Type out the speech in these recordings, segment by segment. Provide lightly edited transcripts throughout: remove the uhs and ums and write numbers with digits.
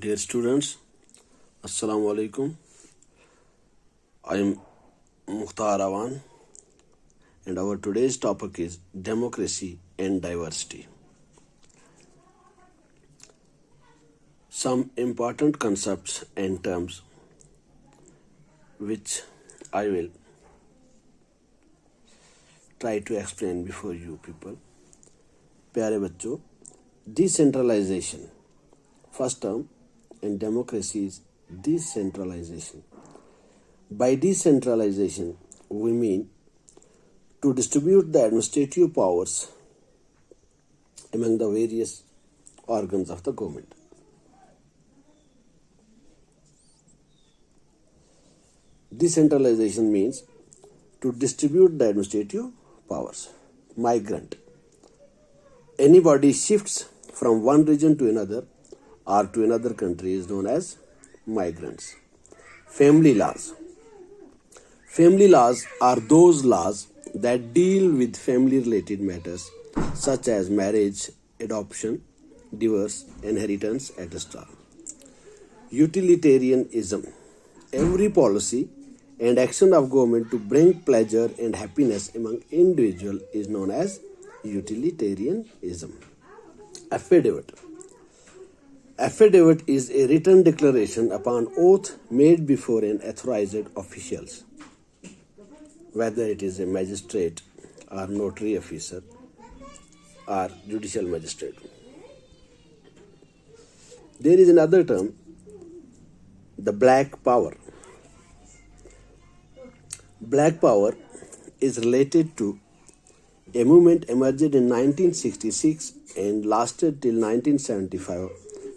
Dear students, Assalamu alaikum. I am Mukhtar Awan and our today's topic is democracy and diversity. Some important concepts and terms which I will try to explain before you people. प्यारे बच्चों, decentralization. First term in democracy is decentralization. By decentralization, we mean to distribute the administrative powers among the various organs of the government. Decentralization means to distribute the administrative powers. Migrant. Anybody shifts from one region to another or to another country is known as migrants. Family laws. Family laws are those laws that deal with family-related matters such as marriage, adoption, divorce, inheritance, etc. Utilitarianism. Every policy and action of government to bring pleasure and happiness among individuals is known as utilitarianism. Affidavit. Affidavit is a written declaration upon oath made before an authorized official, whether it is a magistrate or notary officer or judicial magistrate. There is another term, the black power. Black power is related to a movement emerged in 1966 and lasted till 1975,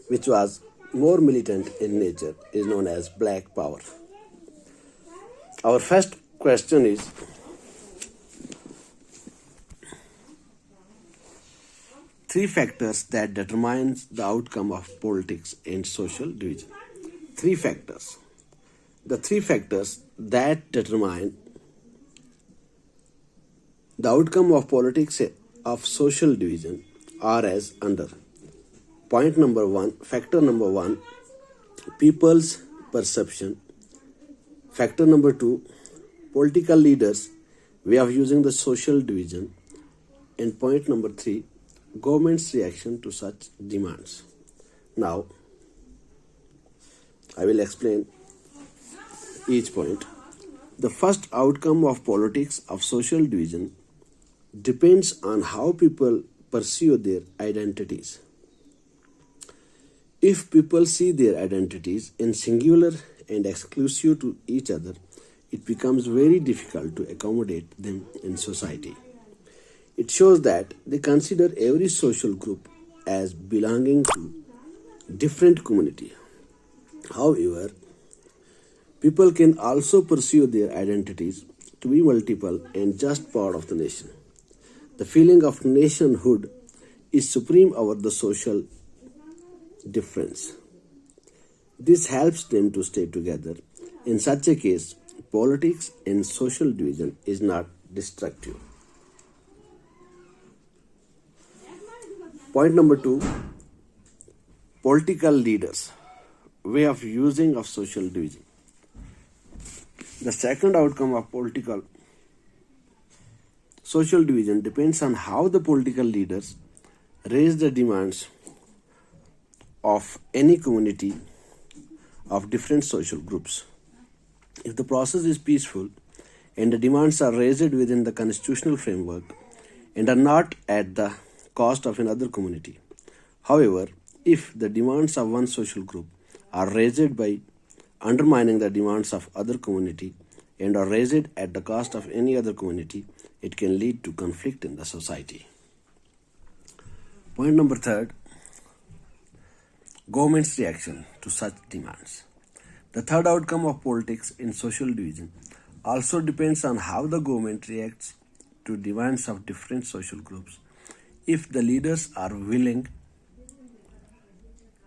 which was more militant in nature, is known as black power. Our first question is, three factors that determines the outcome of politics and social division. Three factors. The three factors that determine the outcome of politics of social division are as under. Point number one, factor number one, people's perception. Factor number two, political leaders' way of using the social division. And point number three, government's reaction to such demands. Now, I will explain each point. The first outcome of politics of social division depends on how people pursue their identities. If people see their identities in singular and exclusive to each other, it becomes very difficult to accommodate them in society. It shows that they consider every social group as belonging to different community. However, people can also pursue their identities to be multiple and just part of the nation. The feeling of nationhood is supreme over the social difference. This helps them to stay together. In such a case, politics and social division is not destructive. Point number two, political leaders' way of using of social division. The second outcome of political social division depends on how the political leaders raise the demands of any community of different social groups. If the process is peaceful and the demands are raised within the constitutional framework and are not at the cost of another community. However, if the demands of one social group are raised by undermining the demands of other community and are raised at the cost of any other community, it can lead to conflict in the society. Point number third, government's reaction to such demands. The third outcome of politics in social division also depends on how the government reacts to demands of different social groups. If the leaders are willing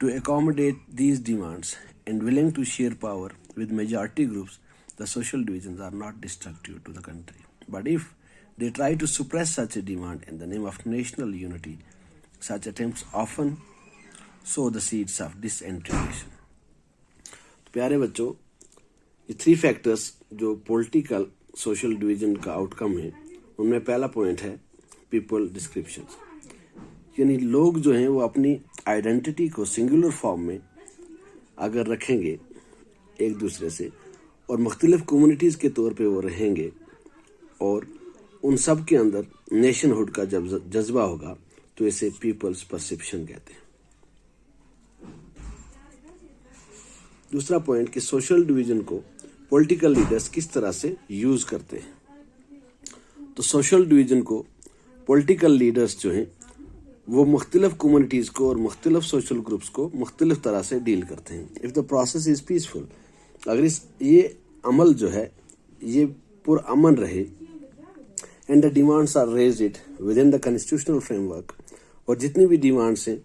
to accommodate these demands and willing to share power with majority groups, the social divisions are not destructive to the country. But if they try to suppress such a demand in the name of national unity, such attempts often sow the seeds of disintegration. تو پیارے بچوں، یہ 3 factors جو political social division کا out کم ہے، ان میں پہلا point ہے پیپل ڈسکرپشن، یعنی لوگ جو ہیں وہ اپنی آئیڈینٹی کو سنگولر فارم میں اگر رکھیں گے ایک دوسرے سے اور مختلف کمیونٹیز کے طور پہ وہ رہیں گے اور ان سب کے اندر نیشن ہوڈ کا جب جذبہ ہوگا تو اسے پیپلز پرسیپشن کہتے ہیں. دوسرا پوائنٹ کہ سوشل ڈویژن کو پولیٹیکل لیڈرز کس طرح سے یوز کرتے ہیں. تو سوشل ڈویژن کو پولیٹیکل لیڈرز جو ہیں وہ مختلف کمیونٹیز کو اور مختلف سوشل گروپس کو مختلف طرح سے ڈیل کرتے ہیں. If the process is peaceful, اگر یہ عمل جو ہے یہ پرامن رہے، and the demands are raised within the constitutional framework, اور جتنی بھی ڈیمانڈس ہیں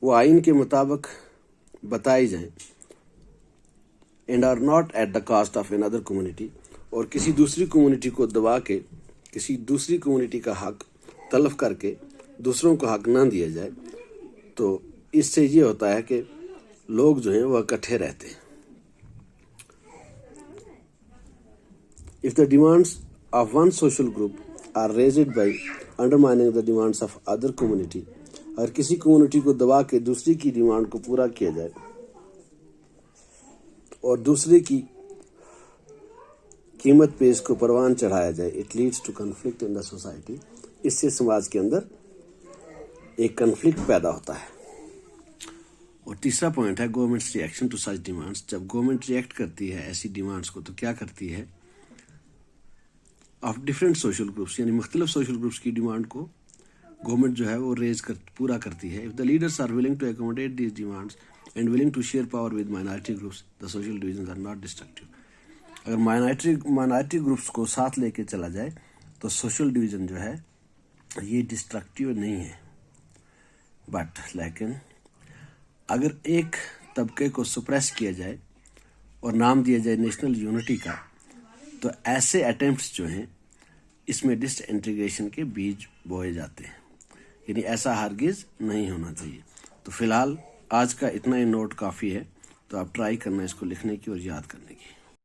وہ آئین کے مطابق بتائی جائیں، and are not at the cost of اندر کمیونٹی، اور کسی دوسری کمیونٹی کو دبا کے کسی دوسری کمیونٹی کا حق تلف کر کے دوسروں کو حق نہ دیا جائے، تو اس سے یہ ہوتا ہے کہ لوگ جو ہیں وہ اکٹھے رہتے ہیں. If the demands of one social group are raised by undermining the demands of other community، اگر کسی کمیونٹی کو دبا کے دوسری کی ڈیمانڈ کو پورا کیا جائے اور دوسرے کی قیمت پہ اس کو پروان چڑھایا جائے، it leads to conflict in the society، اس سے سماج کے اندر ایک کنفلکٹ پیدا ہوتا ہے. اور تیسرا پوائنٹ ہے government's reaction to such demands. جب گورنمنٹ ریئیکٹ کرتی ہے ایسی ڈیمانڈس کو تو کیا کرتی ہے؟ آف ڈفرینٹ سوشل گروپس، یعنی مختلف سوشل گروپس کی ڈیمانڈ کو گورنمنٹ جو ہے وہ پورا کرتی ہے. If the leaders are willing to accommodate these demands and willing to share power with minority groups, the social divisions are not destructive. اگر مائنارٹی گروپس کو ساتھ لے کے چلا جائے تو سوشل ڈویژن جو ہے یہ ڈسٹرکٹیو نہیں ہے. بٹ لیکن اگر ایک طبقے کو سپریس کیا جائے اور نام دیا جائے نیشنل یونٹی کا، تو ایسے اٹیمپٹس جو ہیں اس میں ڈس انٹیگریشن کے بیج بوئے جاتے ہیں، یعنی ایسا ہرگز نہیں ہونا چاہیے. تو فی الحال آج کا اتنا ہی نوٹ کافی ہے، تو آپ ٹرائی کرنا اس کو لکھنے کی اور یاد کرنے کی.